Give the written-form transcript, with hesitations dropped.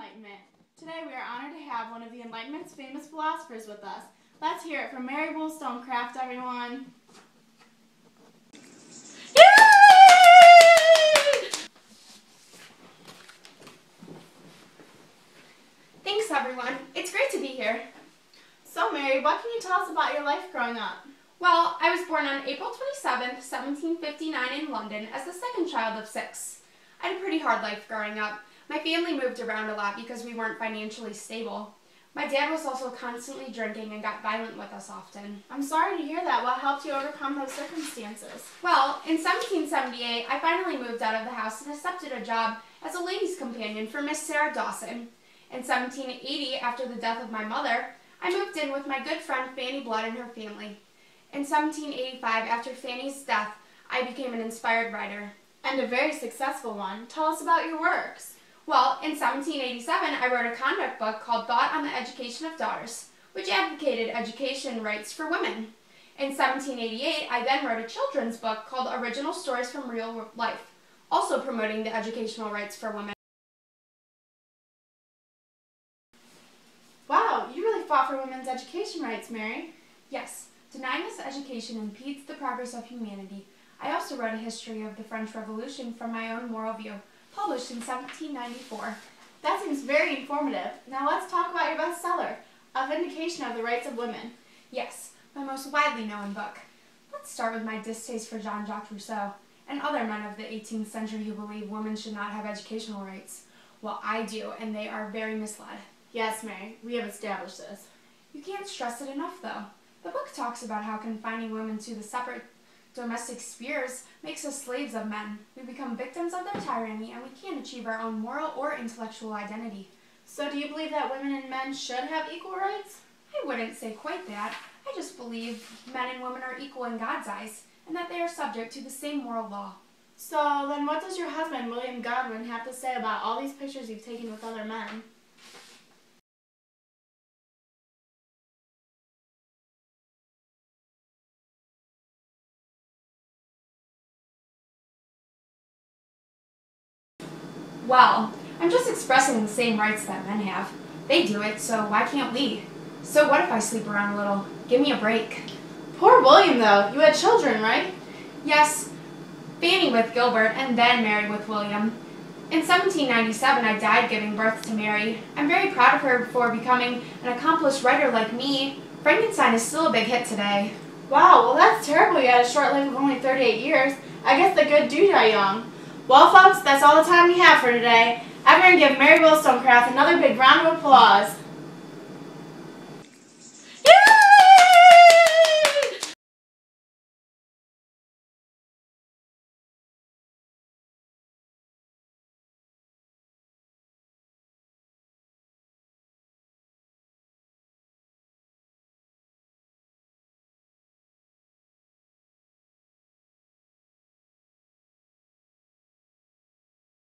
Enlightenment. Today we are honored to have one of the Enlightenment's famous philosophers with us. Let's hear it from Mary Wollstonecraft, everyone. Yay! Thanks, everyone. It's great to be here. So, Mary, what can you tell us about your life growing up? Well, I was born on April 27th, 1759 in London as the second child of 6. I had a pretty hard life growing up. My family moved around a lot because we weren't financially stable. My dad was also constantly drinking and got violent with us often. I'm sorry to hear that. What helped you overcome those circumstances? Well, in 1778, I finally moved out of the house and accepted a job as a ladies' companion for Miss Sarah Dawson. In 1780, after the death of my mother, I moved in with my good friend Fanny Blood and her family. In 1785, after Fanny's death, I became an inspired writer. And a very successful one. Tell us about your works. Well, in 1787, I wrote a conduct book called Thought on the Education of Daughters, which advocated education rights for women. In 1788, I then wrote a children's book called Original Stories from Real Life, also promoting the educational rights for women. Wow, you really fought for women's education rights, Mary. Yes, denying this education impedes the progress of humanity. I also wrote a history of the French Revolution from my own moral view, published in 1794. That seems very informative. Now let's talk about your bestseller, A Vindication of the Rights of Women. Yes, my most widely known book. Let's start with my distaste for Jean-Jacques Rousseau and other men of the 18th century who believe women should not have educational rights. Well, I do, and they are very misled. Yes, Mary, we have established this. You can't stress it enough, though. The book talks about how confining women to the separate domestic spheres makes us slaves of men. We become victims of their tyranny, and we can't achieve our own moral or intellectual identity. So do you believe that women and men should have equal rights? I wouldn't say quite that. I just believe men and women are equal in God's eyes, and that they are subject to the same moral law. So then what does your husband, William Godwin, have to say about all these pictures you've taken with other men? Well, I'm just expressing the same rights that men have. They do it, so why can't we? So what if I sleep around a little? Give me a break. Poor William, though. You had children, right? Yes, Fanny with Gilbert and then Mary with William. In 1797, I died giving birth to Mary. I'm very proud of her for becoming an accomplished writer like me. Frankenstein is still a big hit today. Wow, well that's terrible. You had a short life of only 38 years. I guess the good do die young. Well, folks, that's all the time we have for today. Everyone give Mary Wollstonecraft another big round of applause.